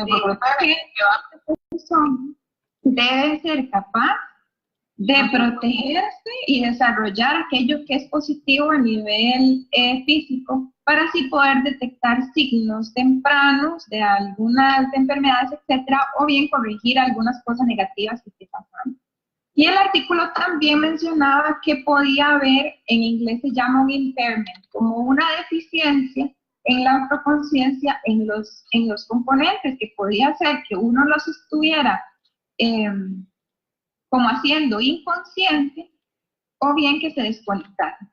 que la persona debe ser capaz de protegerse y desarrollar aquello que es positivo a nivel físico, para así poder detectar signos tempranos de algunas enfermedades, etcétera, o bien corregir algunas cosas negativas que esté pasando. Y el artículo también mencionaba que podía haber, en inglés se llama un impairment, como una deficiencia en la autoconciencia en los componentes, que podía ser que uno los estuviera como haciendo inconsciente, o bien que se desconectaran.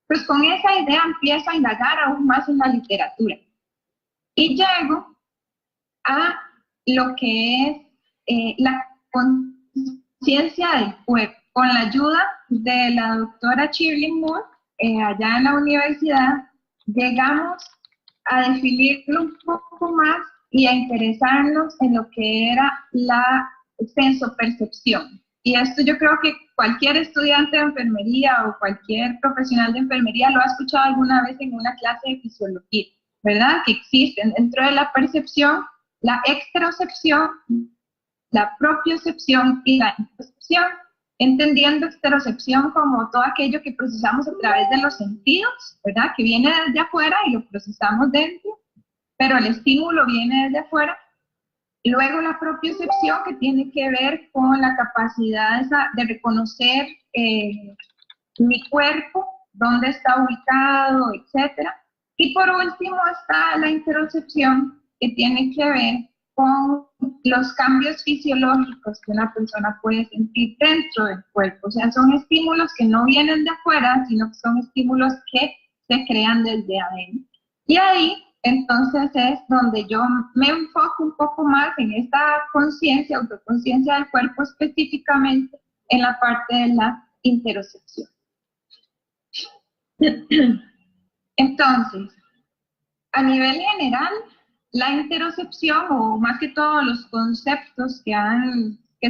Pues con esa idea empiezo a indagar aún más en la literatura. Y llego a lo que es la conciencia del cuerpo. Con la ayuda de la doctora Shirley Moore, allá en la universidad, llegamos a definirlo un poco más y a interesarnos en lo que era la sensopercepción. Y esto yo creo que cualquier estudiante de enfermería o cualquier profesional de enfermería lo ha escuchado alguna vez en una clase de fisiología, ¿verdad? Que existen dentro de la percepción la exterocepción, la propiocepción y la interocepción, entendiendo exterocepción como todo aquello que procesamos a través de los sentidos, ¿verdad? Que viene desde afuera y lo procesamos dentro, pero el estímulo viene desde afuera. Luego la propiocepción, que tiene que ver con la capacidad de reconocer mi cuerpo, dónde está ubicado, etcétera. Y por último está la interocepción, que tiene que ver con los cambios fisiológicos que una persona puede sentir dentro del cuerpo. O sea, son estímulos que no vienen de afuera, sino que son estímulos que se crean desde adentro. Y ahí, entonces, es donde yo me enfoco un poco más en esta conciencia, autoconciencia del cuerpo, específicamente en la parte de la interocepción. Entonces, a nivel general, la interocepción, o más que todo los conceptos que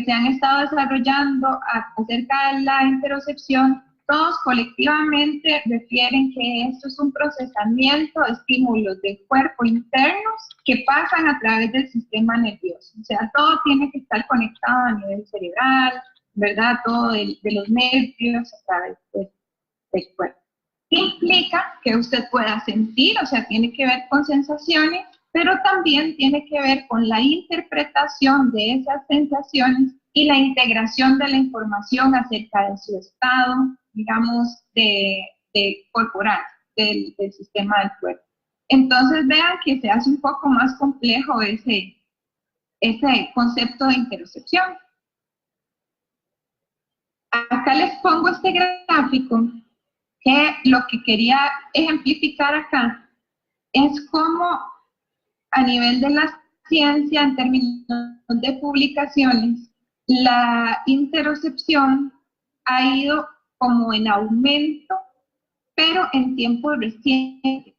se han estado desarrollando acerca de la interocepción, todos colectivamente refieren que esto es un procesamiento de estímulos del cuerpo internos que pasan a través del sistema nervioso. O sea, todo tiene que estar conectado a nivel cerebral, ¿verdad? Todo de los nervios a través del cuerpo. Implica que usted pueda sentir, o sea, tiene que ver con sensaciones, pero también tiene que ver con la interpretación de esas sensaciones y la integración de la información acerca de su estado, digamos, de corporal, del sistema del cuerpo. Entonces vean que se hace un poco más complejo ese concepto de interocepción. Acá les pongo este gráfico, que lo que quería ejemplificar acá es cómo a nivel de la ciencia, en términos de publicaciones, la interocepción ha ido como en aumento, pero en tiempos recientes.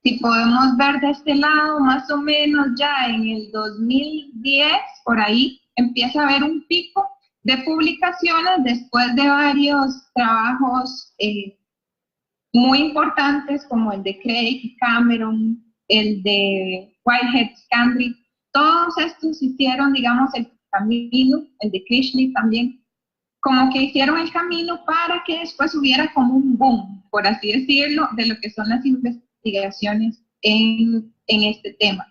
Si podemos ver de este lado, más o menos ya en el 2010, por ahí, empieza a haber un pico de publicaciones después de varios trabajos muy importantes como el de Craig y Cameron, el de Whitehead, Scandrick. Todos estos hicieron, digamos, el camino, el de Krishna también, como que hicieron el camino para que después hubiera como un boom, por así decirlo, de lo que son las investigaciones en este tema.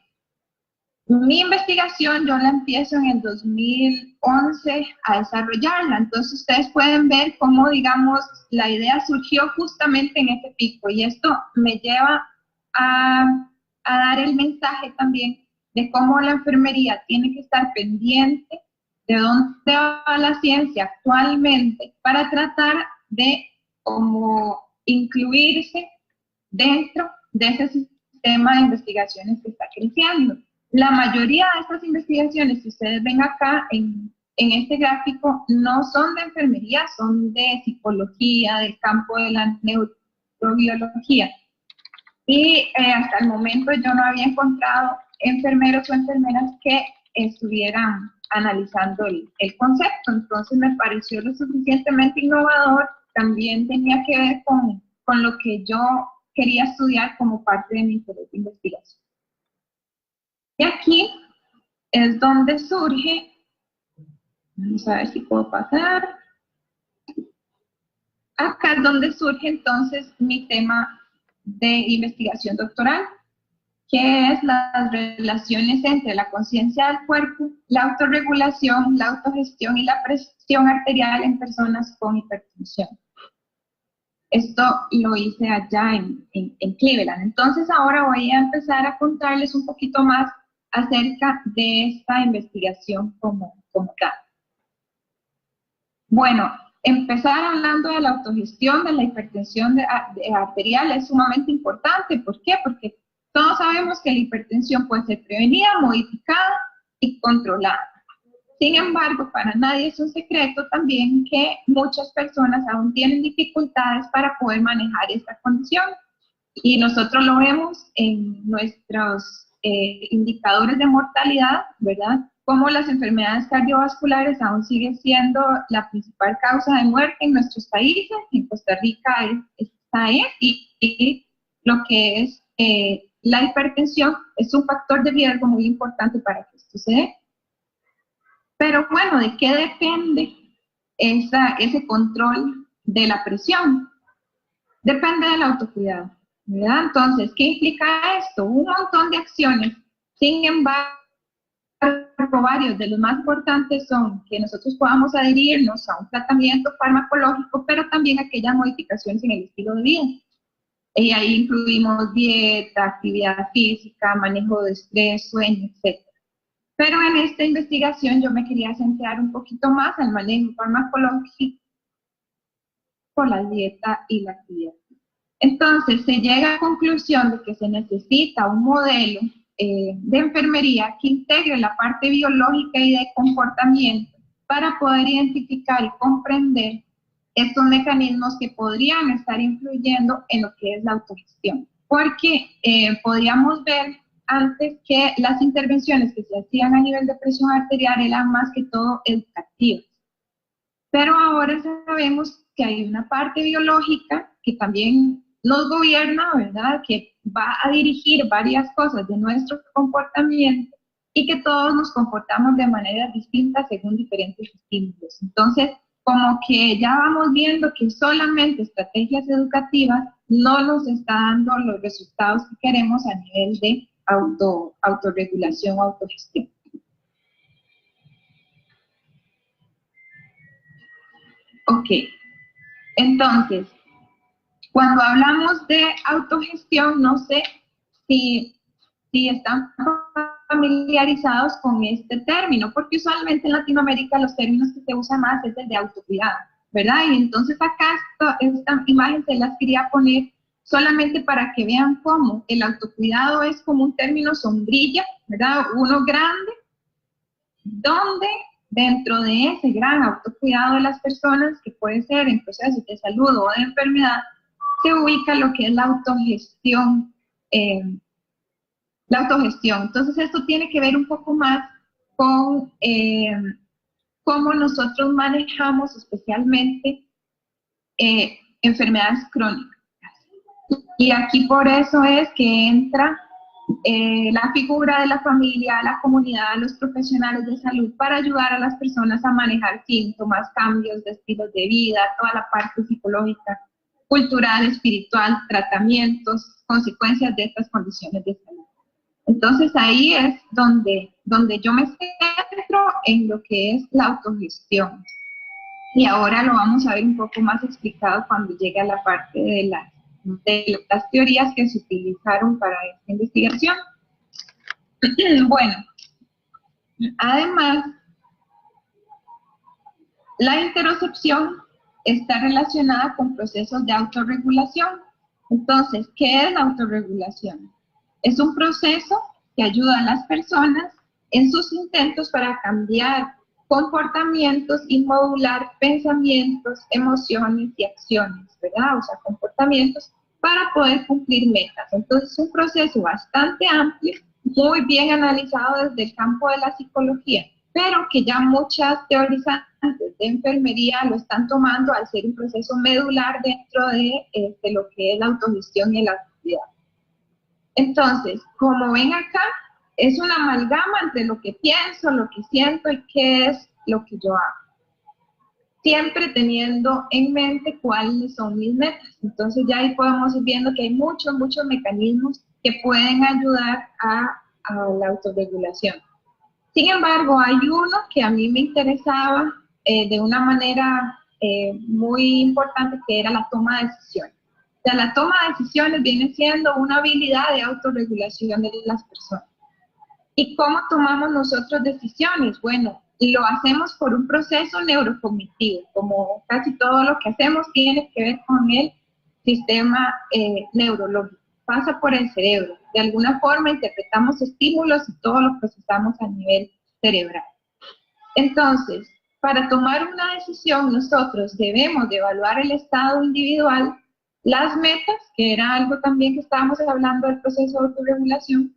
Mi investigación yo la empiezo en el 2011 a desarrollarla, entonces ustedes pueden ver cómo, digamos, la idea surgió justamente en este pico, y esto me lleva a dar el mensaje también de cómo la enfermería tiene que estar pendiente de dónde va la ciencia actualmente para tratar de como incluirse dentro de ese sistema de investigaciones que está creciendo. La mayoría de estas investigaciones que ustedes ven acá en este gráfico no son de enfermería, son de psicología, del campo de la neurobiología. Y hasta el momento yo no había encontrado enfermeros o enfermeras que estuvieran analizando el concepto, entonces me pareció lo suficientemente innovador. También tenía que ver con lo que yo quería estudiar como parte de mi interés de investigación. aquí es donde surge, vamos a ver si puedo pasar, acá es donde surge entonces mi tema de investigación doctoral, que es las relaciones entre la conciencia del cuerpo, la autorregulación, la autogestión y la presión arterial en personas con hipertensión. Esto lo hice allá en Cleveland. Entonces ahora voy a empezar a contarles un poquito más acerca de esta investigación como tal. Bueno, empezar hablando de la autogestión de la hipertensión arterial es sumamente importante. ¿Por qué? Porque todos sabemos que la hipertensión puede ser prevenida, modificada y controlada. Sin embargo, para nadie es un secreto también que muchas personas aún tienen dificultades para poder manejar esta condición. Y nosotros lo vemos en nuestros indicadores de mortalidad, ¿verdad? Como las enfermedades cardiovasculares aún siguen siendo la principal causa de muerte en nuestros países. En Costa Rica está ahí, y lo que es la hipertensión es un factor de riesgo muy importante para que esto se dé. Pero bueno, ¿de qué depende ese control de la presión? Depende del autocuidado, ¿verdad? Entonces, ¿qué implica esto? Un montón de acciones. Sin embargo, varios de los más importantes son que nosotros podamos adherirnos a un tratamiento farmacológico, pero también aquellas modificaciones en el estilo de vida. Y ahí incluimos dieta, actividad física, manejo de estrés, sueño, etc. Pero en esta investigación yo me quería centrar un poquito más al manejo farmacológico, la dieta y la actividad. Entonces se llega a la conclusión de que se necesita un modelo de enfermería que integre la parte biológica y de comportamiento para poder identificar y comprender estos mecanismos que podrían estar influyendo en lo que es la autogestión. Porque podríamos ver antes que las intervenciones que se hacían a nivel de presión arterial eran más que todo educativas. Pero ahora sabemos que hay una parte biológica que también nos gobierna, ¿verdad? Que va a dirigir varias cosas de nuestro comportamiento y que todos nos comportamos de manera distinta según diferentes estímulos. Entonces, como que ya vamos viendo que solamente estrategias educativas no nos está dando los resultados que queremos a nivel de autorregulación o autogestión. Ok, entonces, cuando hablamos de autogestión, no sé si están familiarizados con este término, porque usualmente en Latinoamérica los términos que se usan más es el de autocuidado, ¿verdad? Y entonces acá esta imagen se las quería poner solamente para que vean cómo el autocuidado es como un término sombrilla, ¿verdad? Uno grande, donde dentro de ese gran autocuidado de las personas, que puede ser en procesos de salud o de enfermedad, se ubica lo que es la autogestión. Entonces esto tiene que ver un poco más con cómo nosotros manejamos especialmente enfermedades crónicas. Y aquí por eso es que entra la figura de la familia, la comunidad, los profesionales de salud para ayudar a las personas a manejar síntomas, cambios de estilos de vida, toda la parte psicológica, cultural, espiritual, tratamientos, consecuencias de estas condiciones de salud. Entonces ahí es donde yo me centro en lo que es la autogestión. Y ahora lo vamos a ver un poco más explicado cuando llegue a la parte de las teorías que se utilizaron para esta investigación. Bueno, además, la interocepción está relacionada con procesos de autorregulación. Entonces, ¿qué es la autorregulación? Es un proceso que ayuda a las personas en sus intentos para cambiar comportamientos y modular pensamientos, emociones y acciones, ¿verdad? O sea, comportamientos para poder cumplir metas. Entonces, es un proceso bastante amplio, muy bien analizado desde el campo de la psicología, pero que ya muchas teorizantes de enfermería lo están tomando al ser un proceso medular dentro de lo que es la autogestión y la actividad. Entonces, como ven acá, es una amalgama entre lo que pienso, lo que siento y qué es lo que yo hago. Siempre teniendo en mente cuáles son mis metas. Entonces ya ahí podemos ir viendo que hay muchos mecanismos que pueden ayudar a la autorregulación. Sin embargo, hay uno que a mí me interesaba de una manera muy importante, que era la toma de decisiones. O sea, la toma de decisiones viene siendo una habilidad de autorregulación de las personas. ¿Y cómo tomamos nosotros decisiones? Bueno, lo hacemos por un proceso neurocognitivo, como casi todo lo que hacemos tiene que ver con el sistema neurológico, pasa por el cerebro. De alguna forma interpretamos estímulos y todo lo procesamos a nivel cerebral. Entonces, para tomar una decisión nosotros debemos de evaluar el estado individual, las metas, que era algo también que estábamos hablando del proceso de autorregulación,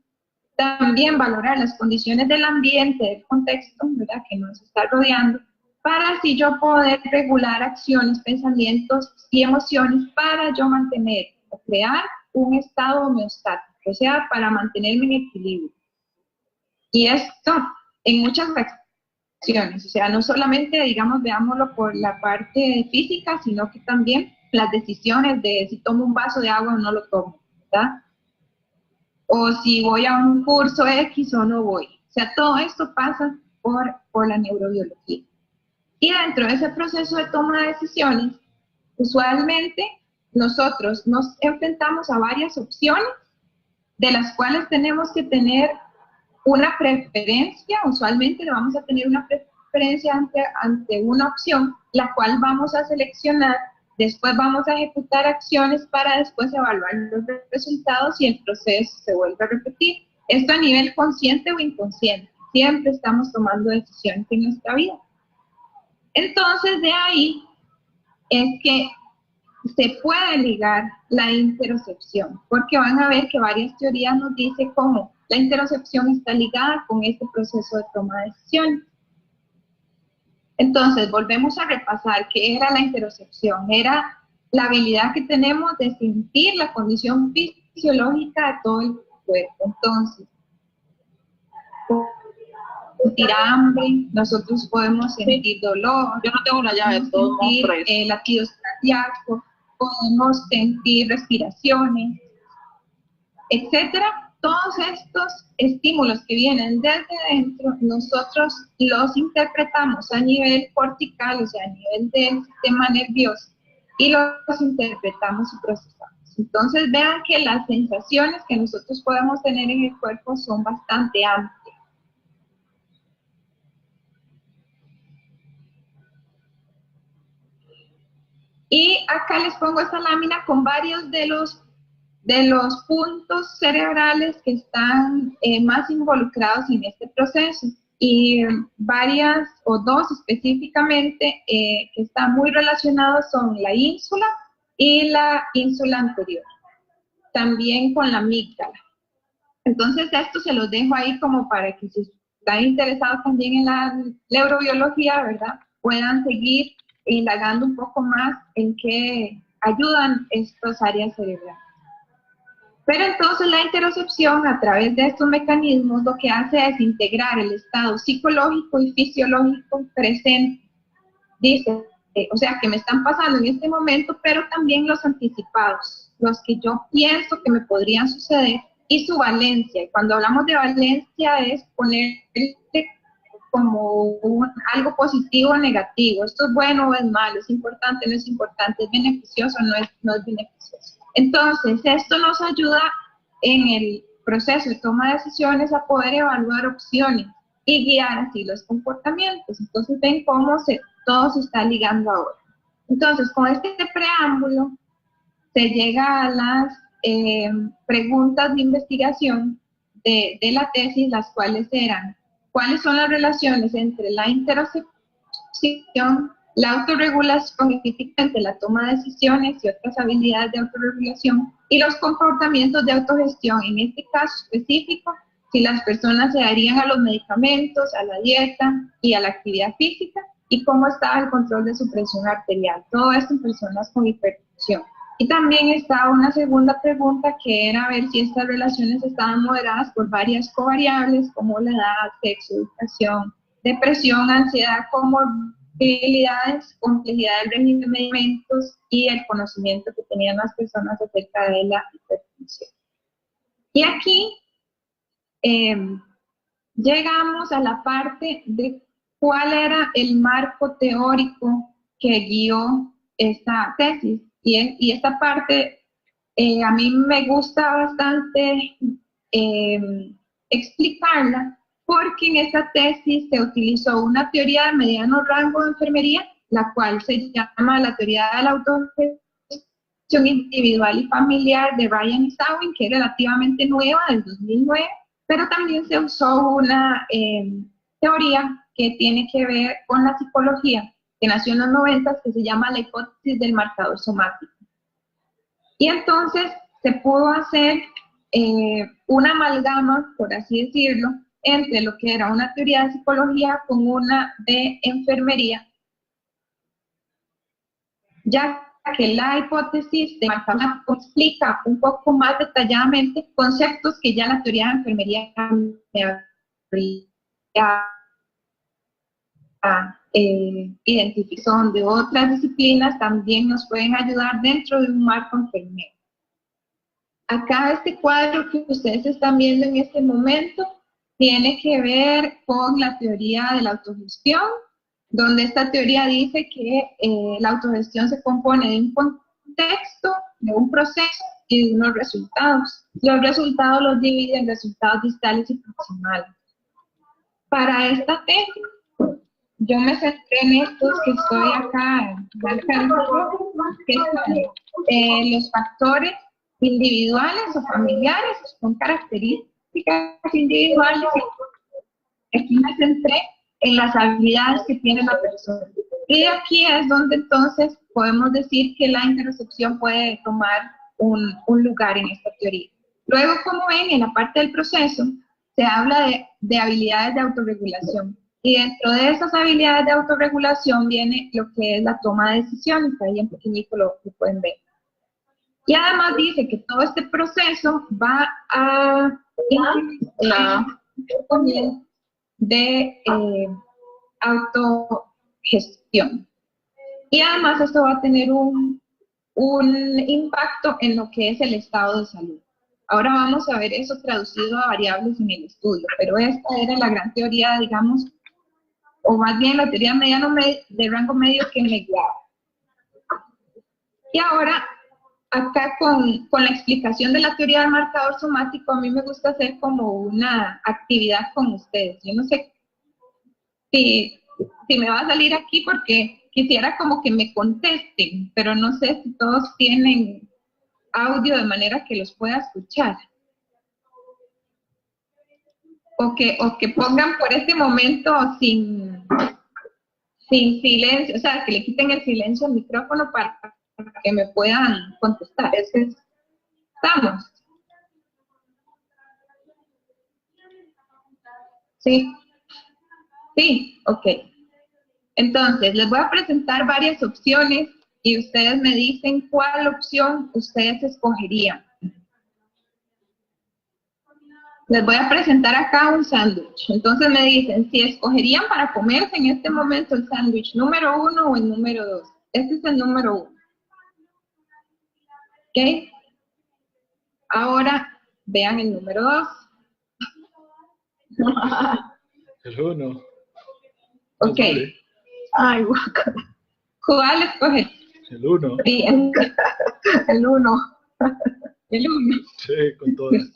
también valorar las condiciones del ambiente, del contexto, ¿verdad?, que nos está rodeando, para así yo poder regular acciones, pensamientos y emociones para yo mantener o crear un estado homeostático, o sea, para mantenerme en equilibrio. Y esto en muchas acciones, o sea, no solamente, digamos, veámoslo por la parte física, sino que también las decisiones de si tomo un vaso de agua o no lo tomo, ¿verdad? O si voy a un curso X o no voy. O sea, todo esto pasa por la neurobiología. Y dentro de ese proceso de toma de decisiones, usualmente nosotros nos enfrentamos a varias opciones, de las cuales tenemos que tener una preferencia. Usualmente vamos a tener una preferencia ante una opción, la cual vamos a seleccionar. Después vamos a ejecutar acciones para después evaluar los resultados y el proceso se vuelve a repetir. Esto a nivel consciente o inconsciente. Siempre estamos tomando decisiones en nuestra vida. Entonces, de ahí es que se puede ligar la interocepción, porque van a ver que varias teorías nos dicen cómo la interocepción está ligada con este proceso de toma de decisiones. Entonces, volvemos a repasar qué era la interocepción. Era la habilidad que tenemos de sentir la condición fisiológica de todo el cuerpo. Entonces, sentir hambre, nosotros podemos sentir dolor. Yo no tengo una llave, todo sentir latidos cardíacos, podemos sentir respiraciones, etcétera. Todos estos estímulos que vienen desde dentro, nosotros los interpretamos a nivel cortical, o sea, a nivel del sistema nervioso, y los interpretamos y procesamos. Entonces, vean que las sensaciones que nosotros podemos tener en el cuerpo son bastante amplias. Y acá les pongo esta lámina con varios de los puntos cerebrales que están más involucrados en este proceso, y varias o dos específicamente que están muy relacionados son la ínsula y la ínsula anterior, también con la amígdala. Entonces esto se los dejo ahí como para que si están interesados también en la neurobiología, ¿verdad?, puedan seguir indagando un poco más en qué ayudan estas áreas cerebrales. Pero entonces la interocepción, a través de estos mecanismos, lo que hace es integrar el estado psicológico y fisiológico presente. Dice, o sea, que me están pasando en este momento, pero también los anticipados, los que yo pienso que me podrían suceder, y su valencia. Y cuando hablamos de valencia es ponerle como algo positivo o negativo. Esto es bueno o es malo, es importante o no es importante, es beneficioso o no es beneficioso. Entonces, esto nos ayuda en el proceso de toma de decisiones a poder evaluar opciones y guiar así los comportamientos. Entonces, ven cómo todo se está ligando ahora. Entonces, con este preámbulo, se llega a las preguntas de investigación de la tesis, las cuales eran: ¿cuáles son las relaciones entre la interocepción, la autorregulación, específicamente la toma de decisiones y otras habilidades de autorregulación, y los comportamientos de autogestión? En este caso específico, si las personas se adherían a los medicamentos, a la dieta y a la actividad física, y cómo estaba el control de su presión arterial. Todo esto en personas con hipertensión. Y también estaba una segunda pregunta que era ver si estas relaciones estaban moderadas por varias covariables como la edad, sexo, educación, depresión, ansiedad, comorbilidades, complejidad del régimen de medicamentos y el conocimiento que tenían las personas acerca de la hipertensión. Y aquí llegamos a la parte de cuál era el marco teórico que guió esta tesis. Y esta parte a mí me gusta bastante explicarla, porque en esta tesis se utilizó una teoría de mediano rango de enfermería, la cual se llama la teoría de la autogestión individual y familiar de Ryan y Sawin, que es relativamente nueva, del 2009, pero también se usó una teoría que tiene que ver con la psicología, que nació en los 90, que se llama la hipótesis del marcador somático. Y entonces se pudo hacer una amalgama, por así decirlo, entre lo que era una teoría de psicología con una de enfermería, ya que la hipótesis de marcador somático explica un poco más detalladamente conceptos que ya la teoría de enfermería identificación de otras disciplinas también nos pueden ayudar dentro de un marco enfermero. Acá este cuadro que ustedes están viendo en este momento tiene que ver con la teoría de la autogestión, donde esta teoría dice que la autogestión se compone de un contexto, de un proceso y de unos resultados. Los resultados los divide en resultados distales y proximales. Para esta tesis, yo me centré en estos que estoy acá, que son los factores individuales o familiares, son características individuales. Aquí me centré en las habilidades que tiene la persona. Y aquí es donde entonces podemos decir que la interocepción puede tomar un lugar en esta teoría. Luego, como ven, en la parte del proceso se habla de habilidades de autorregulación. Y dentro de esas habilidades de autorregulación viene lo que es la toma de decisiones, ahí en pequeñito lo pueden ver. Y además dice que todo este proceso va a incluir de autogestión. Y además esto va a tener un impacto en lo que es el estado de salud. Ahora vamos a ver eso traducido a variables en el estudio, pero esta era la gran teoría, digamos, o más bien la teoría de rango medio que me guiaba. Y ahora, acá con la explicación de la teoría del marcador somático, a mí me gusta hacer como una actividad con ustedes. Yo no sé si me va a salir aquí porque quisiera como que me contesten, pero no sé si todos tienen audio de manera que los pueda escuchar. O que pongan por este momento sin silencio, o sea, que le quiten el silencio al micrófono para que me puedan contestar. ¿Estamos? ¿Sí? Sí, ok. Entonces, les voy a presentar varias opciones y ustedes me dicen cuál opción ustedes escogerían. Les voy a presentar acá un sándwich. Entonces me dicen si escogerían para comerse en este momento el sándwich número 1 o el número 2. Este es el número 1. ¿Ok? Ahora vean el número 2. El 1. Ok. Vale. Ay, guaca. ¿Cuál escoge? El 1. Bien. El 1. El 1. Sí, con todas.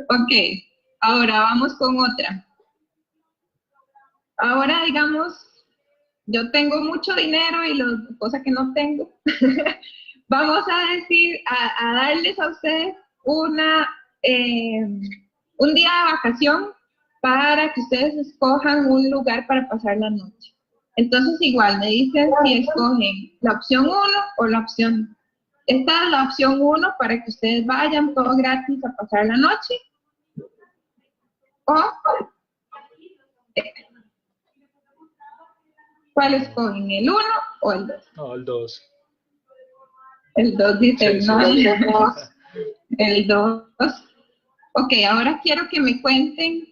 Ok. Ahora vamos con otra. Ahora, digamos, yo tengo mucho dinero y cosas que no tengo. Vamos a decir, a darles a ustedes un día de vacación para que ustedes escojan un lugar para pasar la noche. Entonces, igual, me dicen si escogen la opción 1 o la opción 2. Esta es la opción 1 para que ustedes vayan todo gratis a pasar la noche. O, ¿cuál escogen? ¿El 1 o el 2? No, el 2. El 2 dice Sí, no. sí. El 2. Ok, ahora quiero que me cuenten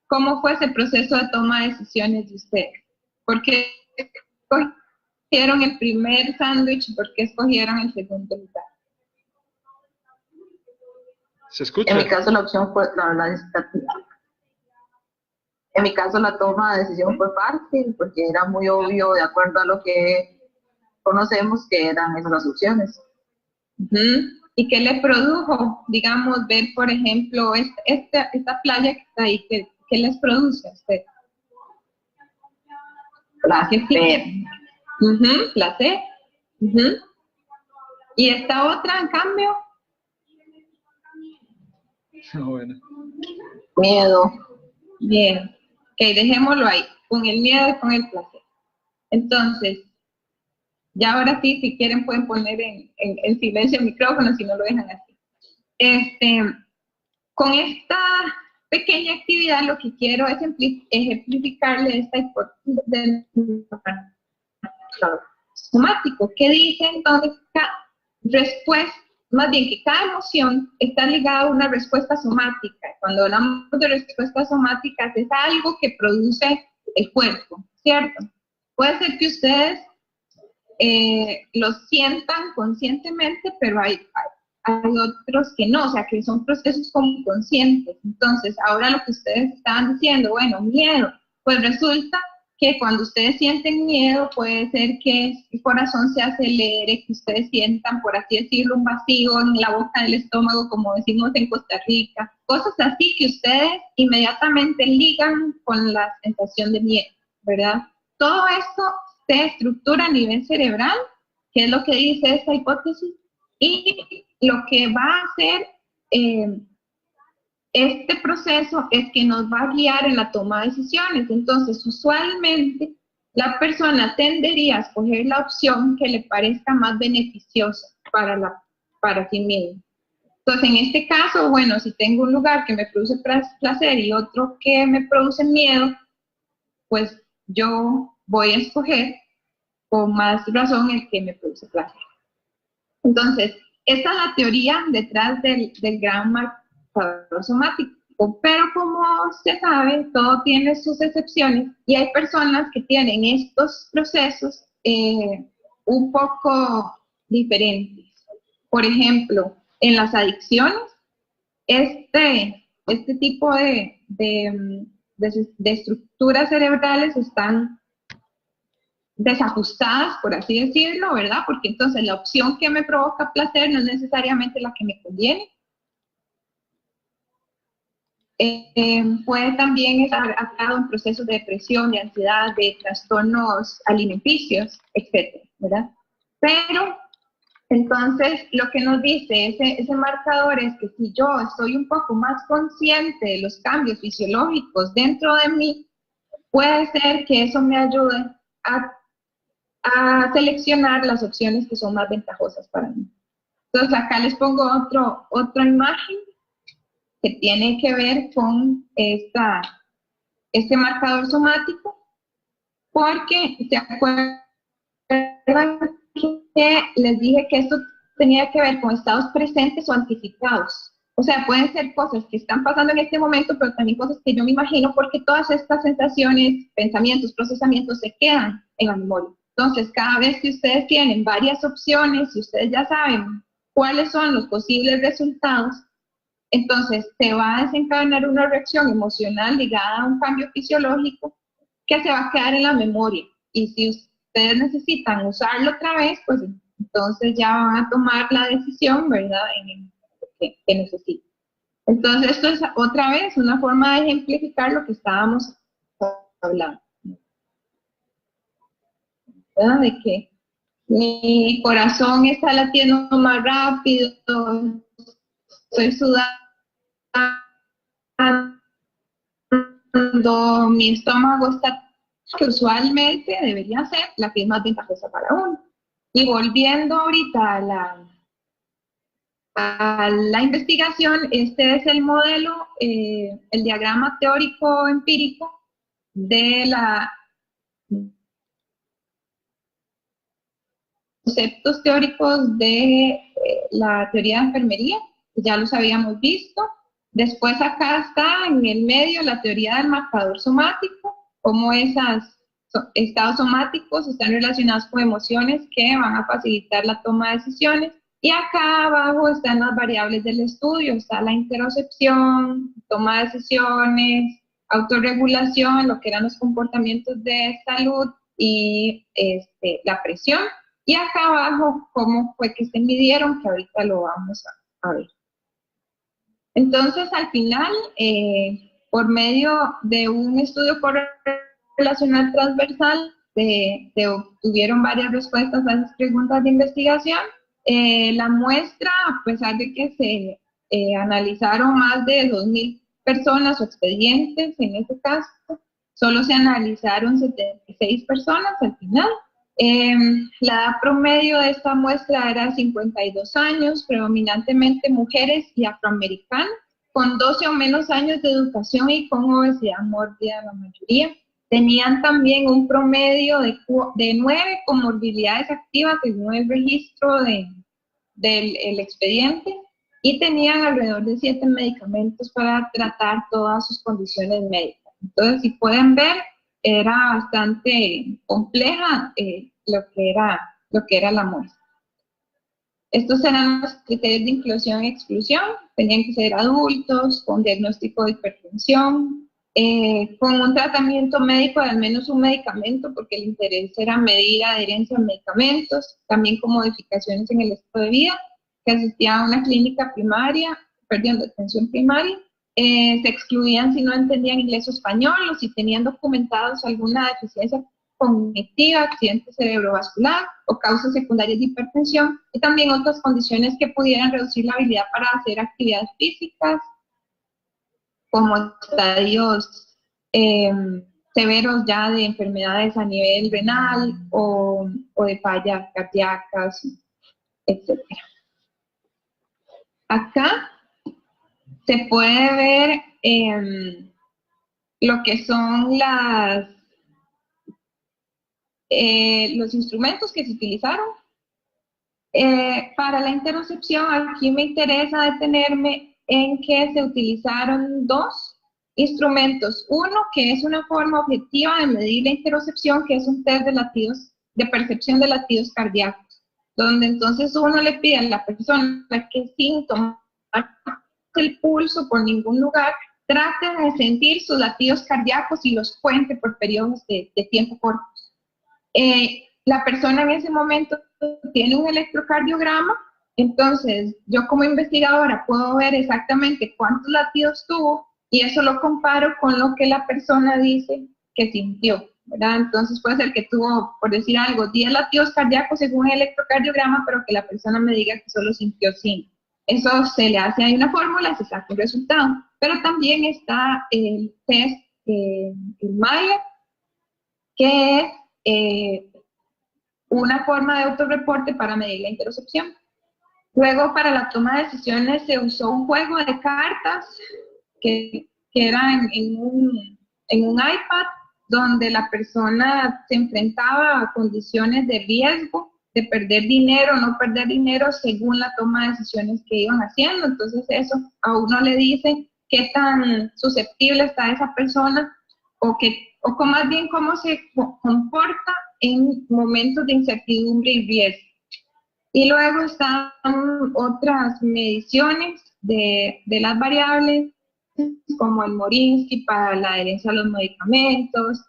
cómo fue ese proceso de toma de decisiones de ustedes. ¿Por qué escogieron el primer sándwich y por qué escogieron el segundo lugar? ¿Se escucha? En mi caso la opción fue, la verdad, en mi caso la toma de decisión fue fácil porque era muy obvio de acuerdo a lo que conocemos que eran esas las opciones. ¿Y qué le produjo, digamos, ver, por ejemplo, esta playa que está ahí? ¿Qué les produce a usted? Placer. Placer. ¿Y esta otra, en cambio? Bueno. Miedo. Bien. Ok, dejémoslo ahí, con el miedo y con el placer. Entonces, ya ahora sí, si quieren pueden poner en silencio el micrófono, si no lo dejan así. Con esta pequeña actividad lo que quiero es ejemplificarle esta hipótesis del somático, que dice entonces más bien que cada emoción está ligada a una respuesta somática. Cuando hablamos de respuestas somáticas es algo que produce el cuerpo, ¿cierto? Puede ser que ustedes lo sientan conscientemente, pero hay otros que no, o sea, que son procesos como conscientes. Entonces, ahora lo que ustedes estaban diciendo, bueno, miedo, pues resulta que cuando ustedes sienten miedo puede ser que el corazón se acelere, que ustedes sientan, por así decirlo, un vacío en la boca del estómago, como decimos en Costa Rica, cosas así que ustedes inmediatamente ligan con la sensación de miedo, ¿verdad? Todo esto se estructura a nivel cerebral, que es lo que dice esta hipótesis, y lo que va a hacer este proceso es que nos va a guiar en la toma de decisiones. Entonces, usualmente, la persona tendería a escoger la opción que le parezca más beneficiosa para sí mismo. Entonces, en este caso, bueno, si tengo un lugar que me produce placer y otro que me produce miedo, pues yo voy a escoger con más razón el que me produce placer. Entonces, esta es la teoría detrás del gran marcador somático, pero como se sabe, todo tiene sus excepciones y hay personas que tienen estos procesos un poco diferentes. Por ejemplo, en las adicciones, este tipo de estructuras cerebrales están desajustadas, por así decirlo, ¿verdad? Porque entonces la opción que me provoca placer no es necesariamente la que me conviene. Puede también estar atado en procesos de depresión, de ansiedad, de trastornos alimenticios, etcétera, ¿verdad? Pero, entonces, lo que nos dice ese marcador es que si yo estoy un poco más consciente de los cambios fisiológicos dentro de mí, puede ser que eso me ayude a seleccionar las opciones que son más ventajosas para mí. Entonces acá les pongo otra imagen que tiene que ver con este marcador somático, porque se acuerdan que les dije que esto tenía que ver con estados presentes o anticipados. O sea, pueden ser cosas que están pasando en este momento, pero también cosas que yo me imagino, porque todas estas sensaciones, pensamientos, procesamientos se quedan en la memoria. Entonces, cada vez que ustedes tienen varias opciones y ustedes ya saben cuáles son los posibles resultados, entonces se va a desencadenar una reacción emocional ligada a un cambio fisiológico que se va a quedar en la memoria. Y si ustedes necesitan usarlo otra vez, pues entonces ya van a tomar la decisión, ¿verdad?, que necesitan. Entonces, esto es otra vez una forma de ejemplificar lo que estábamos hablando, ¿verdad? De que mi corazón está latiendo más rápido, estoy sudando, mi estómago está, que usualmente debería ser la que es más ventajosa para uno. Y volviendo ahorita a la investigación, este es el modelo, el diagrama teórico empírico de conceptos teóricos de la teoría de enfermería, que ya los habíamos visto. Después acá está en el medio la teoría del marcador somático, cómo esos estados somáticos están relacionados con emociones que van a facilitar la toma de decisiones. Y acá abajo están las variables del estudio, está la interocepción, toma de decisiones, autorregulación, lo que eran los comportamientos de salud y la presión. Y acá abajo, cómo fue que se midieron, que ahorita lo vamos a ver. Entonces, al final, por medio de un estudio correlacional transversal, se obtuvieron varias respuestas a esas preguntas de investigación. La muestra, a pesar de que se analizaron más de 2.000 personas o expedientes, en este caso, solo se analizaron 76 personas al final. La edad promedio de esta muestra era 52 años, predominantemente mujeres y afroamericanas, con 12 o menos años de educación y con obesidad mórbida la mayoría. Tenían también un promedio de 9 comorbilidades activas según el registro del expediente y tenían alrededor de 7 medicamentos para tratar todas sus condiciones médicas. Entonces, si pueden ver, era bastante compleja lo que era la muestra. Estos eran los criterios de inclusión y exclusión. Tenían que ser adultos con diagnóstico de hipertensión, con un tratamiento médico de al menos un medicamento, porque el interés era medir adherencia a medicamentos, también con modificaciones en el estilo de vida, que asistían a una clínica primaria, de atención primaria. Se excluían si no entendían inglés o español, o si tenían documentados alguna deficiencia cognitiva, accidente cerebrovascular o causas secundarias de hipertensión, y también otras condiciones que pudieran reducir la habilidad para hacer actividades físicas, como estadios severos ya de enfermedades a nivel renal o de fallas cardíacas, etc. Acá se puede ver lo que son los instrumentos que se utilizaron. Para la interocepción, aquí me interesa detenerme en que se utilizaron 2 instrumentos. Uno, que es una forma objetiva de medir la interocepción, que es un test de latidos, de percepción de latidos cardíacos, donde entonces uno le pide a la persona que sin tomar el pulso por ningún lugar, trate de sentir sus latidos cardíacos y los cuente por periodos de tiempo cortos. La persona en ese momento tiene un electrocardiograma, entonces yo como investigadora puedo ver exactamente cuántos latidos tuvo y eso lo comparo con lo que la persona dice que sintió, ¿verdad? Entonces puede ser que tuvo, por decir algo, 10 latidos cardíacos según el electrocardiograma, pero que la persona me diga que solo sintió 5. Eso se le hace, hay una fórmula y se saca un resultado. Pero también está el test, el Mayer, que es una forma de autorreporte para medir la interocepción. Luego, para la toma de decisiones, se usó un juego de cartas que era en un iPad, donde la persona se enfrentaba a condiciones de riesgo, de perder dinero o no perder dinero según la toma de decisiones que iban haciendo. Entonces eso a uno le dice qué tan susceptible está esa persona o más bien cómo se comporta en momentos de incertidumbre y riesgo. Y luego están otras mediciones de las variables, como el Morinsky para la adherencia a los medicamentos,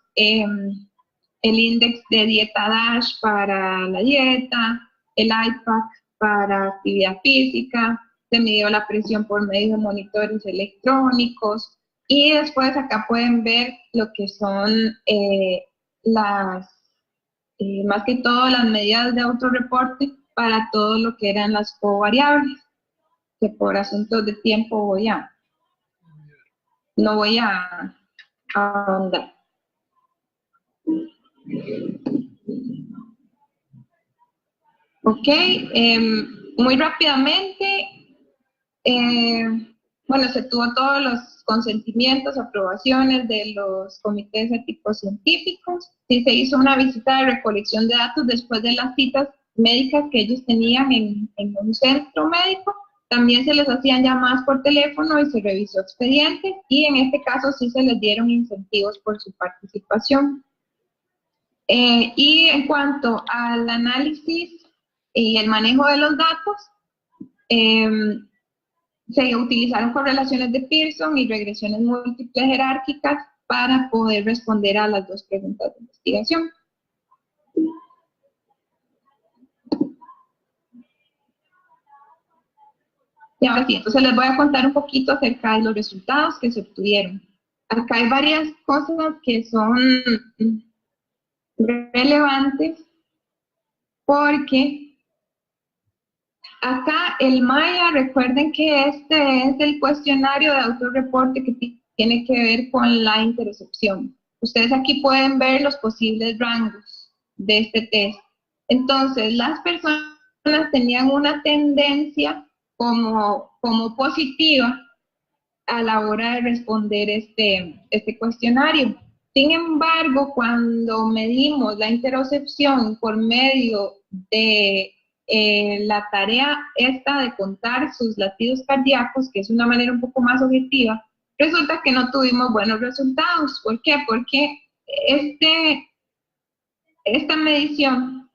el índice de dieta DASH para la dieta, el IPAC para actividad física, se midió la presión por medio de monitores electrónicos, y después acá pueden ver lo que son más que todo las medidas de autorreporte para todo lo que eran las covariables, que por asuntos de tiempo no voy a ahondar. Ok, muy rápidamente, bueno, se tuvo todos los consentimientos, aprobaciones de los comités éticos científicos. Sí se hizo una visita de recolección de datos después de las citas médicas que ellos tenían en un centro médico. También se les hacían llamadas por teléfono y se revisó expedientes, y en este caso sí se les dieron incentivos por su participación. Y en cuanto al análisis y el manejo de los datos, se utilizaron correlaciones de Pearson y regresiones múltiples jerárquicas para poder responder a las dos preguntas de investigación. Y ahora sí, entonces les voy a contar un poquito acerca de los resultados que se obtuvieron. Acá hay varias cosas que son relevantes, porque acá el MAIA, recuerden que este es el cuestionario de autorreporte que tiene que ver con la interocepción. Ustedes aquí pueden ver los posibles rangos de este test. Entonces, las personas tenían una tendencia como positiva a la hora de responder este cuestionario. Sin embargo, cuando medimos la interocepción por medio de la tarea esta de contar sus latidos cardíacos, que es una manera un poco más objetiva, resulta que no tuvimos buenos resultados. ¿Por qué? Porque esta medición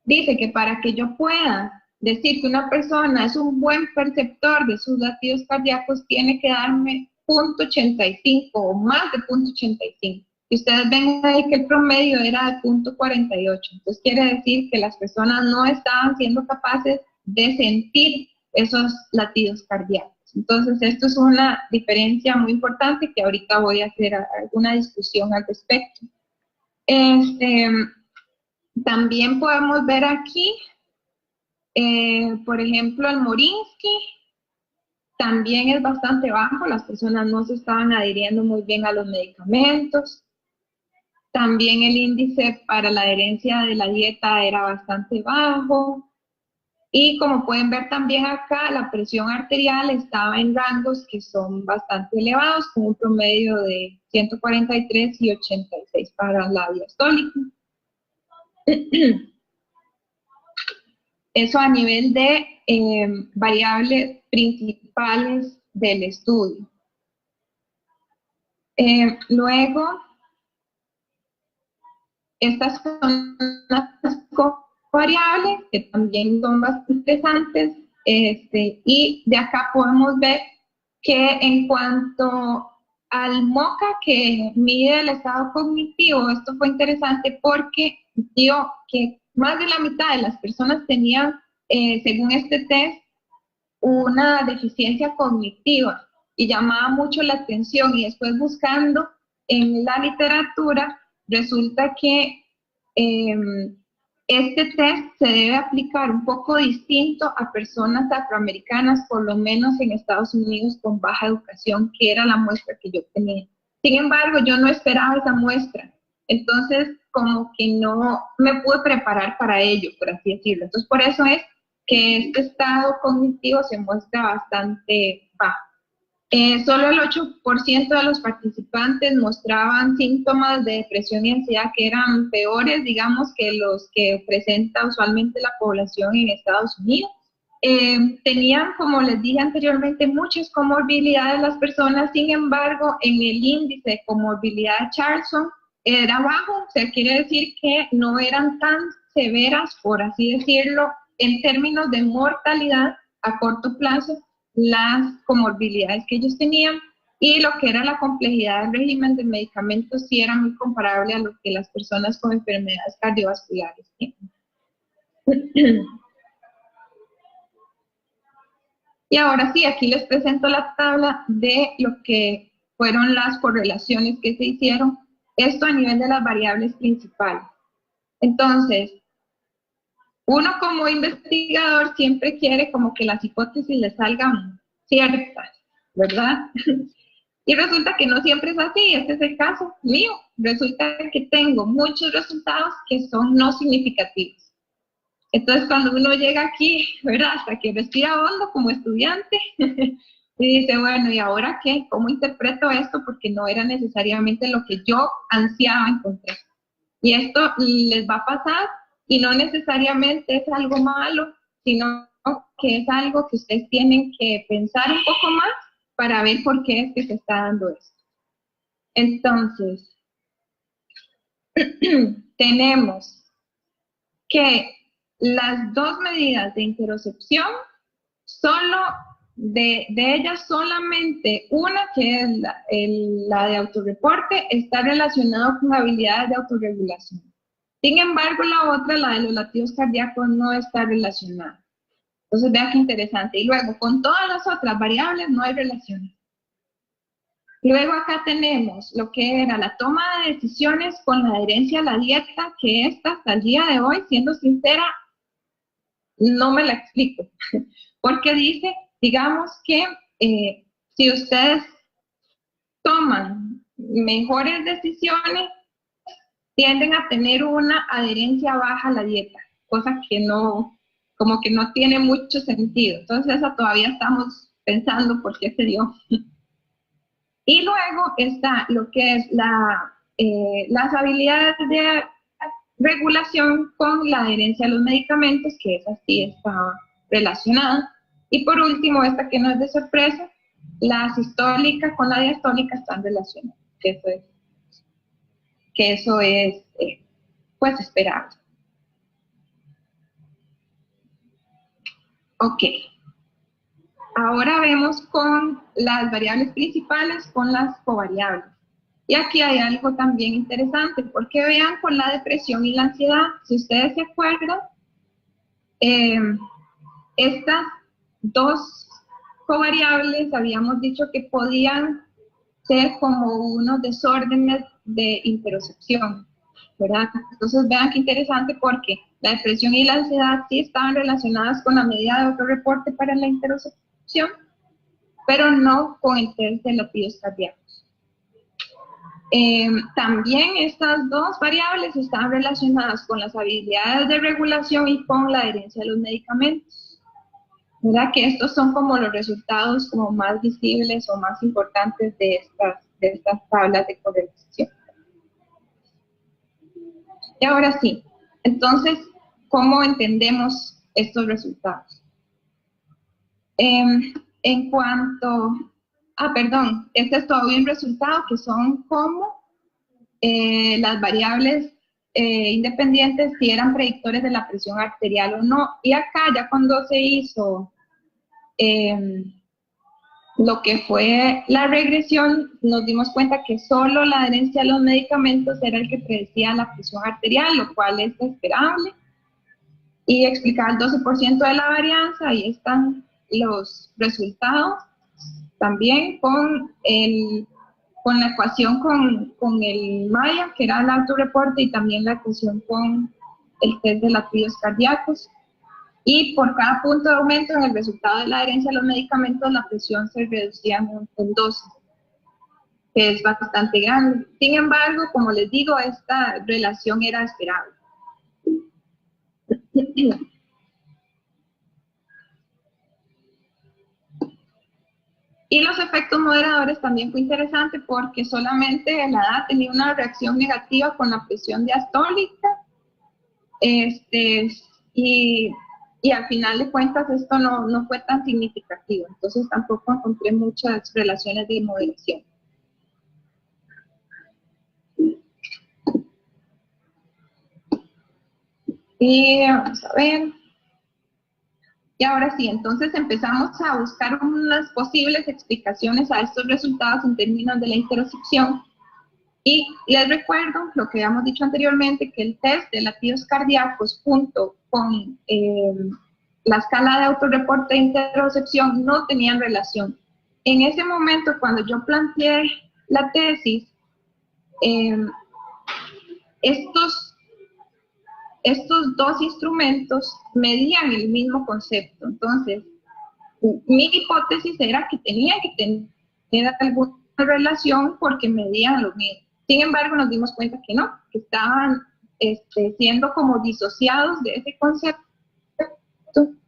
dice que para que yo pueda decir que una persona es un buen perceptor de sus latidos cardíacos, tiene que darme 0.85 o más de 0.85. Y ustedes ven ahí que el promedio era de 0.48. Entonces quiere decir que las personas no estaban siendo capaces de sentir esos latidos cardíacos. Entonces esto es una diferencia muy importante que ahorita voy a hacer alguna discusión al respecto. También podemos ver aquí, por ejemplo, el Morinsky también es bastante bajo, las personas no se estaban adhiriendo muy bien a los medicamentos. También el índice para la adherencia de la dieta era bastante bajo. Y como pueden ver también acá, la presión arterial estaba en rangos que son bastante elevados, con un promedio de 143 y 86 para la diastólica. Eso a nivel de variables principales del estudio. Luego, estas son las variables que también son bastante interesantes, y de acá podemos ver que en cuanto al MOCA, que mide el estado cognitivo, esto fue interesante porque dio que más de la mitad de las personas tenían, según este test, una deficiencia cognitiva, y llamaba mucho la atención. Y después buscando en la literatura, resulta que este test se debe aplicar un poco distinto a personas afroamericanas, por lo menos en Estados Unidos, con baja educación, que era la muestra que yo tenía. Sin embargo, yo no esperaba esa muestra, entonces como que no me pude preparar para ello, por así decirlo. Entonces por eso es que este estado cognitivo se muestra bastante bajo. Solo el 8% de los participantes mostraban síntomas de depresión y ansiedad que eran peores, digamos, que los que presenta usualmente la población en Estados Unidos. Tenían, como les dije anteriormente, muchas comorbilidades las personas. Sin embargo, en el índice de comorbilidad de Charlson era bajo, o sea, quiere decir que no eran tan severas, por así decirlo, en términos de mortalidad a corto plazo, las comorbilidades que ellos tenían, y lo que era la complejidad del régimen de medicamentos sí era muy comparable a lo que las personas con enfermedades cardiovasculares tienen. Y ahora sí, aquí les presento la tabla de lo que fueron las correlaciones que se hicieron, esto a nivel de las variables principales. Entonces, uno como investigador siempre quiere como que las hipótesis le salgan ciertas, ¿verdad? Y resulta que no siempre es así. Este es el caso mío. Resulta que tengo muchos resultados que son no significativos. Entonces cuando uno llega aquí, ¿verdad? Hasta que respira hondo como estudiante y dice, bueno, ¿y ahora qué? ¿Cómo interpreto esto? Porque no era necesariamente lo que yo ansiaba encontrar. Y esto les va a pasar y no necesariamente es algo malo, sino que es algo que ustedes tienen que pensar un poco más para ver por qué es que se está dando esto. Entonces, tenemos que las dos medidas de interocepción, solo de ellas solamente una, que es la de autorreporte, está relacionada con habilidades de autorregulación. Sin embargo, la otra, la de los latidos cardíacos, no está relacionada. Entonces, vean qué interesante. Y luego, con todas las otras variables no hay relación. Luego acá tenemos lo que era la toma de decisiones con la adherencia a la dieta, que esta hasta el día de hoy, siendo sincera, no me la explico. Porque dice, digamos que si ustedes toman mejores decisiones, tienden a tener una adherencia baja a la dieta, cosa que no, como que no tiene mucho sentido. Entonces, eso todavía estamos pensando por qué se dio. Y luego está lo que es las habilidades de regulación con la adherencia a los medicamentos, que esa sí está relacionada. Y por último, esta que no es de sorpresa, la sistólica con la diastólica están relacionadas, que eso es pues esperable. Ok. Ahora vemos con las variables principales, con las covariables. Y aquí hay algo también interesante, porque vean con la depresión y la ansiedad, si ustedes se acuerdan, estas dos covariables habíamos dicho que podían ser como unos desórdenes de interocepción, ¿verdad? Entonces vean qué interesante, porque la depresión y la ansiedad sí estaban relacionadas con la medida de autorreporte para la interocepción, pero no con el test de latidos cardíacos. También estas dos variables están relacionadas con las habilidades de regulación y con la adherencia a los medicamentos. ¿Verdad? Que estos son como los resultados como más visibles o más importantes de estas tablas de correlación. Y ahora sí, entonces, ¿cómo entendemos estos resultados? En cuanto, perdón, este es todavía un resultado que son como las variables independientes si eran predictores de la presión arterial o no. Y acá ya cuando se hizo lo que fue la regresión, nos dimos cuenta que solo la adherencia a los medicamentos era el que predecía la presión arterial, lo cual es esperable. Y explicar el 12% de la varianza, ahí están los resultados, también con la ecuación con el Maya, que era el autorreporte, y también la ecuación con el test de latidos cardíacos. Y por cada punto de aumento en el resultado de la adherencia a los medicamentos, la presión se reducía en 12, que es bastante grande. Sin embargo, como les digo, esta relación era esperable. Y los efectos moderadores también fue interesante, porque solamente la edad tenía una reacción negativa con la presión diastólica, y al final de cuentas esto no fue tan significativo, entonces tampoco encontré muchas relaciones de moderación. Y vamos a ver. Y ahora sí, entonces empezamos a buscar unas posibles explicaciones a estos resultados en términos de la interocepción. Y les recuerdo lo que habíamos dicho anteriormente, que el test de latidos cardíacos junto con la escala de autorreporte de interocepción no tenían relación. En ese momento, cuando yo planteé la tesis, estos dos instrumentos medían el mismo concepto. Entonces, mi hipótesis era que tenían que tener alguna relación porque medían lo mismo. Sin embargo, nos dimos cuenta que no, que estaban siendo como disociados de ese concepto.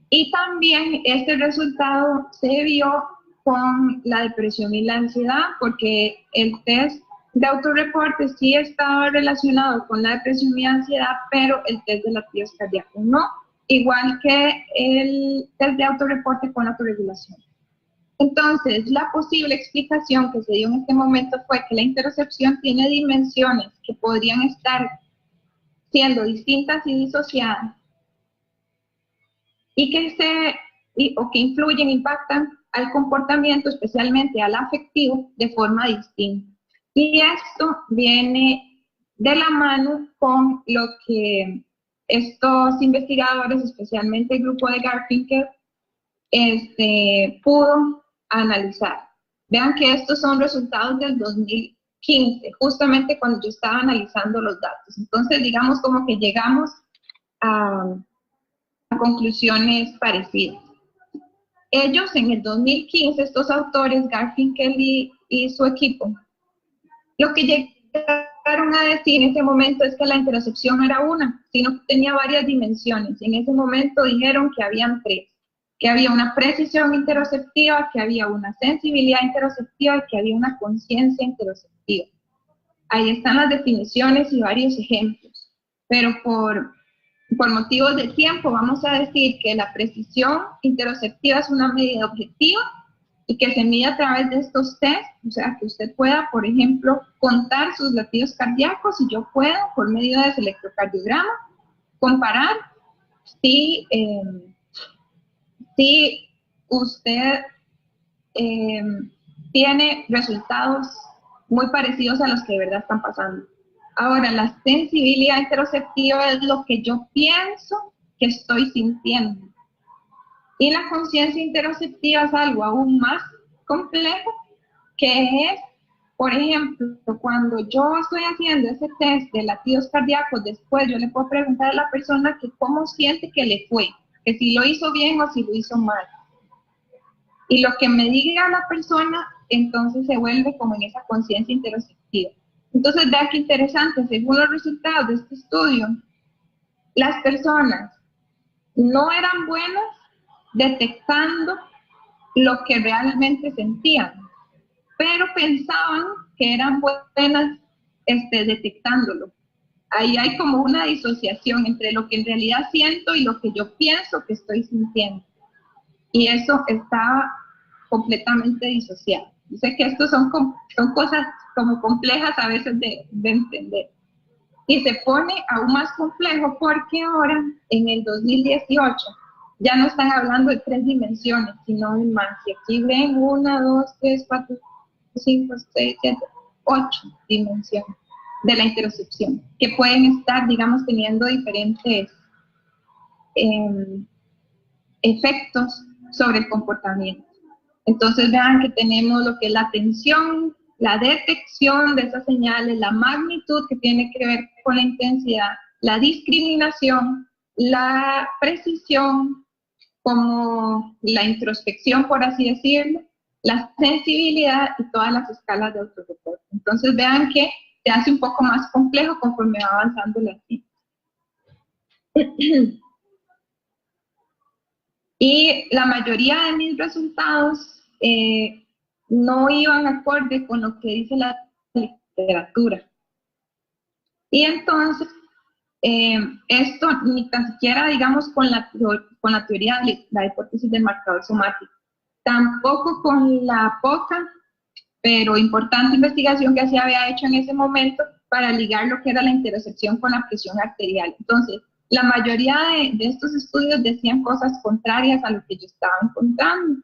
Y también este resultado se vio con la depresión y la ansiedad, porque el test de autorreporte sí estaba relacionado con la depresión y ansiedad, pero el test de latidos cardíacos no, igual que el test de autorreporte con la autorregulación. Entonces, la posible explicación que se dio en este momento fue que la interocepción tiene dimensiones que podrían estar siendo distintas y disociadas y o que influyen, impactan al comportamiento, especialmente al afectivo, de forma distinta. Y esto viene de la mano con lo que estos investigadores, especialmente el grupo de Garfinkel, pudo analizar. Vean que estos son resultados del 2015, justamente cuando yo estaba analizando los datos. Entonces, digamos como que llegamos a conclusiones parecidas. Ellos en el 2015, estos autores, Garfinkel y su equipo, lo que llegaron a decir en ese momento es que la interocepción no era una, sino que tenía varias dimensiones. En ese momento dijeron que habían tres, que había una precisión interoceptiva, que había una sensibilidad interoceptiva y que había una conciencia interoceptiva. Ahí están las definiciones y varios ejemplos, pero por motivos de tiempo vamos a decir que la precisión interoceptiva es una medida objetiva y que se mide a través de estos test, o sea, que usted pueda, por ejemplo, contar sus latidos cardíacos y yo puedo, por medio de ese electrocardiograma, comparar si usted tiene resultados muy parecidos a los que de verdad están pasando. Ahora, la sensibilidad interoceptiva es lo que yo pienso que estoy sintiendo. Y la conciencia interoceptiva es algo aún más complejo, que es, por ejemplo, cuando yo estoy haciendo ese test de latidos cardíacos, después yo le puedo preguntar a la persona que cómo siente que le fue, que si lo hizo bien o si lo hizo mal. Y lo que me diga la persona, entonces se vuelve como en esa conciencia interoceptiva. Entonces, vea qué interesante, según los resultados de este estudio, las personas no eran buenas detectando lo que realmente sentían, pero pensaban que eran buenas detectándolo. Ahí hay como una disociación entre lo que en realidad siento y lo que yo pienso que estoy sintiendo. Y eso está completamente disociado. Yo sé que estos son cosas como complejas a veces de entender. Y se pone aún más complejo porque ahora, en el 2018, ya no están hablando de 3 dimensiones, sino de más. Y aquí ven 1, 2, 3, 4, 5, 6, 7, 8 dimensiones de la interocepción, que pueden estar, digamos, teniendo diferentes efectos sobre el comportamiento. Entonces vean que tenemos lo que es la atención, la detección de esas señales, la magnitud que tiene que ver con la intensidad, la discriminación, la precisión, como la introspección, por así decirlo, la sensibilidad y todas las escalas de autorreporte. Entonces vean que se hace un poco más complejo conforme va avanzando la cita. Y la mayoría de mis resultados no iban acorde con lo que dice la literatura. Y entonces, esto ni tan siquiera, digamos, con la teoría de la hipótesis del marcador somático, tampoco con la poca, pero importante investigación que se había hecho en ese momento para ligar lo que era la interocepción con la presión arterial. Entonces, la mayoría de estos estudios decían cosas contrarias a lo que yo estaba encontrando.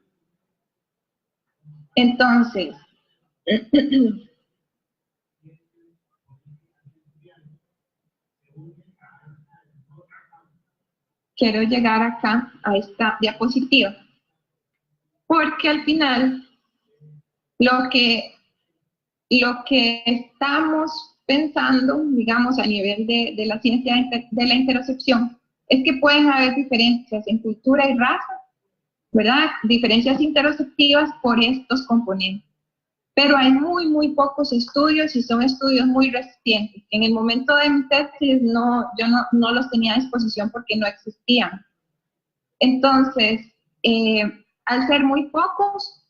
Entonces, quiero llegar acá a esta diapositiva, porque al final lo que estamos pensando, digamos, a nivel de la ciencia de la interocepción, es que pueden haber diferencias en cultura y raza, ¿verdad? Diferencias interoceptivas por estos componentes. Pero hay muy, muy pocos estudios y son estudios muy recientes. En el momento de mi tesis yo no los tenía a disposición porque no existían. Entonces, al ser muy pocos,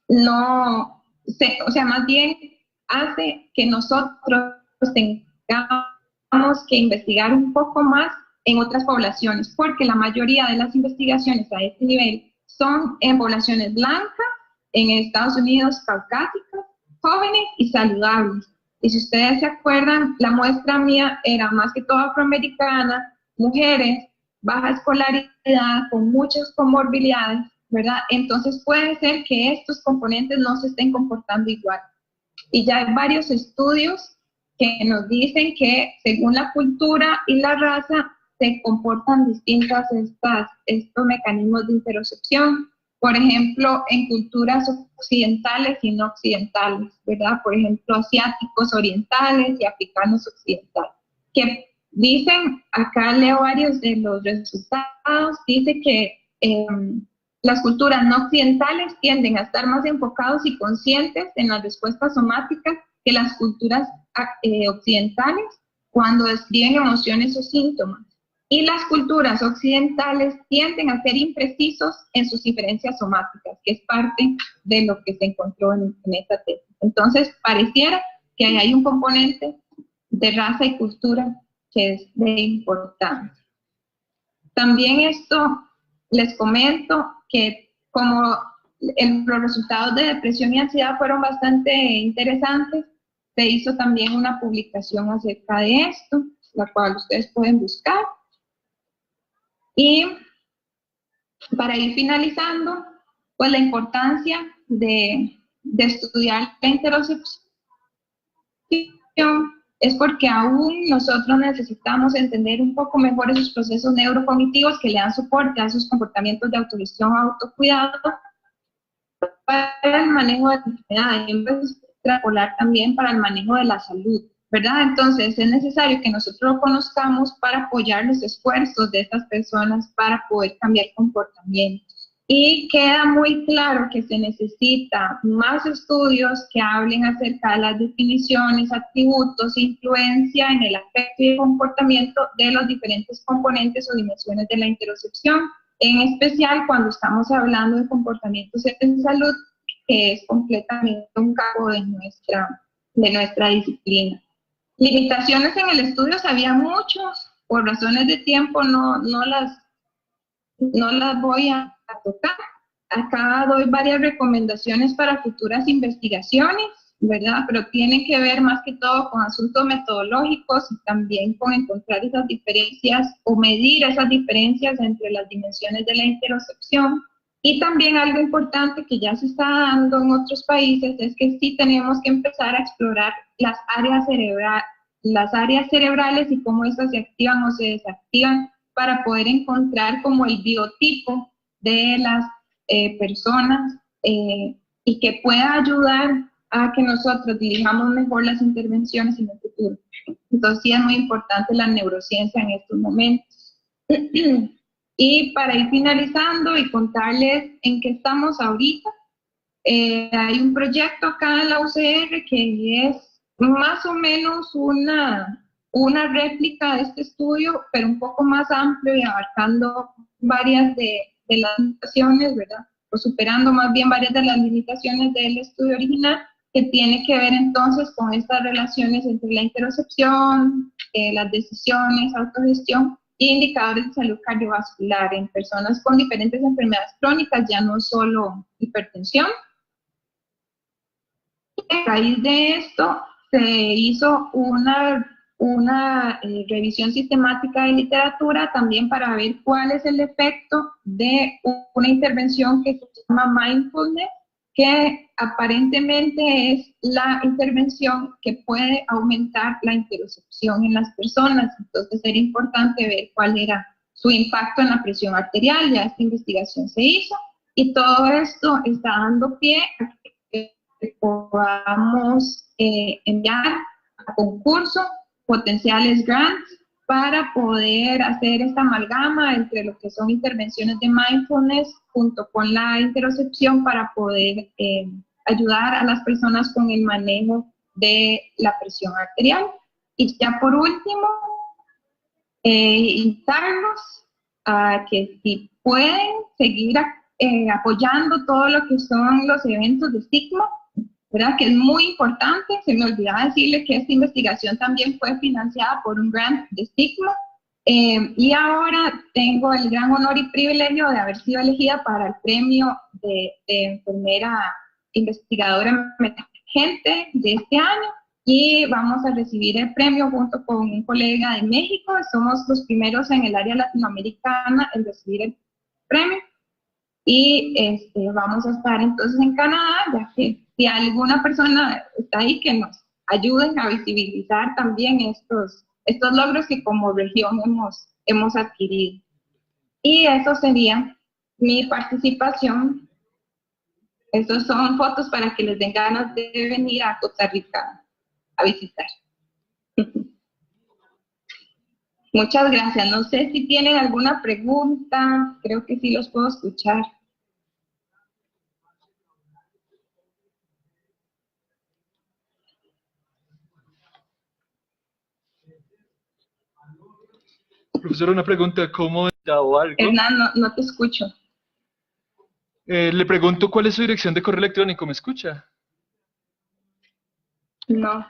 no sé, o sea, más bien hace que nosotros tengamos que investigar un poco más en otras poblaciones, porque la mayoría de las investigaciones a este nivel son en poblaciones blancas, en Estados Unidos caucásicas, jóvenes y saludables. Y si ustedes se acuerdan, la muestra mía era más que todo afroamericana, mujeres, baja escolaridad, con muchas comorbilidades, ¿verdad? Entonces puede ser que estos componentes no se estén comportando igual. Y ya hay varios estudios que nos dicen que según la cultura y la raza se comportan distintas estos mecanismos de interocepción. Por ejemplo, en culturas occidentales y no occidentales, ¿verdad? Por ejemplo, asiáticos orientales y africanos occidentales. Que dicen, acá leo varios de los resultados, dice que las culturas no occidentales tienden a estar más enfocados y conscientes en las respuestas somáticas que las culturas occidentales cuando describen emociones o síntomas. Y las culturas occidentales tienden a ser imprecisos en sus diferencias somáticas, que es parte de lo que se encontró en esta tesis. Entonces, pareciera que hay un componente de raza y cultura que es de importancia. También esto les comento que como los resultados de depresión y ansiedad fueron bastante interesantes, se hizo también una publicación acerca de esto, la cual ustedes pueden buscar. Y para ir finalizando, pues la importancia de estudiar la interocepción es porque aún nosotros necesitamos entender un poco mejor esos procesos neurocognitivos que le dan soporte a esos comportamientos de autogestión o autocuidado para el manejo de la enfermedad y en vez de extrapolar también para el manejo de la salud, ¿verdad? Entonces es necesario que nosotros lo conozcamos para apoyar los esfuerzos de estas personas para poder cambiar comportamientos. Y queda muy claro que se necesita más estudios que hablen acerca de las definiciones, atributos, influencia en el aspecto y el comportamiento de los diferentes componentes o dimensiones de la interocepción, en especial cuando estamos hablando de comportamientos en salud, que es completamente un campo de nuestra disciplina. Limitaciones en el estudio había muchos, por razones de tiempo no las voy a tocar. Acá doy varias recomendaciones para futuras investigaciones, ¿verdad? Pero tienen que ver más que todo con asuntos metodológicos y también con encontrar esas diferencias o medir esas diferencias entre las dimensiones de la interocepción. Y también algo importante que ya se está dando en otros países es que sí tenemos que empezar a explorar las áreas cerebrales y cómo estas se activan o se desactivan para poder encontrar como el biotipo de las personas y que pueda ayudar a que nosotros dirijamos mejor las intervenciones en el futuro. Entonces sí es muy importante la neurociencia en estos momentos. Y para ir finalizando y contarles en qué estamos ahorita, hay un proyecto acá en la UCR que es más o menos una réplica de este estudio, pero un poco más amplio y abarcando varias de las limitaciones, ¿verdad? O superando más bien varias de las limitaciones del estudio original, que tiene que ver entonces con estas relaciones entre la interocepción, las decisiones, autogestión e indicadores de salud cardiovascular en personas con diferentes enfermedades crónicas, ya no solo hipertensión. A raíz de esto se hizo una revisión sistemática de literatura también para ver cuál es el efecto de una intervención que se llama mindfulness, que aparentemente es la intervención que puede aumentar la interocepción en las personas. Entonces era importante ver cuál era su impacto en la presión arterial. Ya esta investigación se hizo y todo esto está dando pie a que podamos enviar a concurso potenciales grants para poder hacer esta amalgama entre lo que son intervenciones de mindfulness junto con la interocepción para poder ayudar a las personas con el manejo de la presión arterial. Y ya por último, invitarlos a que si pueden seguir apoyando todo lo que son los eventos de SIGMO, ¿verdad? Que es muy importante. Se me olvidaba decirle que esta investigación también fue financiada por un grant de Stigma. Y ahora tengo el gran honor y privilegio de haber sido elegida para el premio de enfermera investigadora emergente de este año, y vamos a recibir el premio junto con un colega de México. Somos los primeros en el área latinoamericana en recibir el premio, y vamos a estar entonces en Canadá, ya que si alguna persona está ahí, que nos ayuden a visibilizar también estos logros que como región hemos adquirido. Y eso sería mi participación. Estos son fotos para que les den ganas de venir a Costa Rica a visitar. Muchas gracias. No sé si tienen alguna pregunta. Creo que sí los puedo escuchar. Profesora, una pregunta, ¿cómo o algo? Hernán, no te escucho. Le pregunto, ¿cuál es su dirección de correo electrónico? ¿Me escucha? No.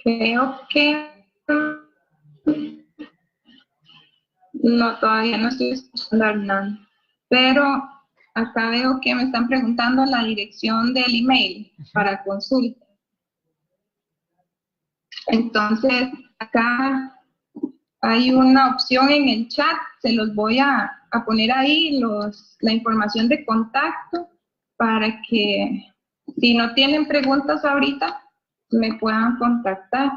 Creo que no, todavía no estoy escuchando a Hernán, pero acá veo que me están preguntando la dirección del email para consulta. Entonces, acá hay una opción en el chat, se los voy a poner ahí, la información de contacto, para que si no tienen preguntas ahorita, me puedan contactar.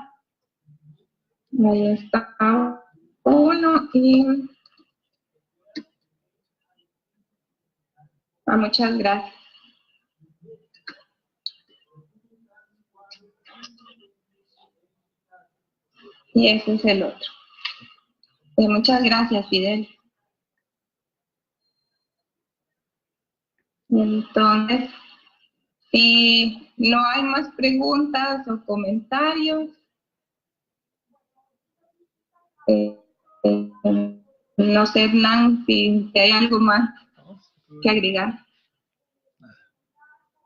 Ahí está uno y muchas gracias. Y ese es el otro. Muchas gracias, Fidel. Entonces, si no hay más preguntas o comentarios, no sé, Hernán, si hay algo más que agregar.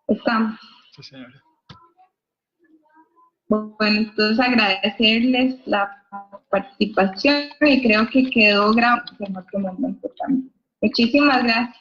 Estamos. Sí, señora. Bueno, entonces agradecerles la participación, y creo que quedó grabado en otro momento también. Muchísimas gracias.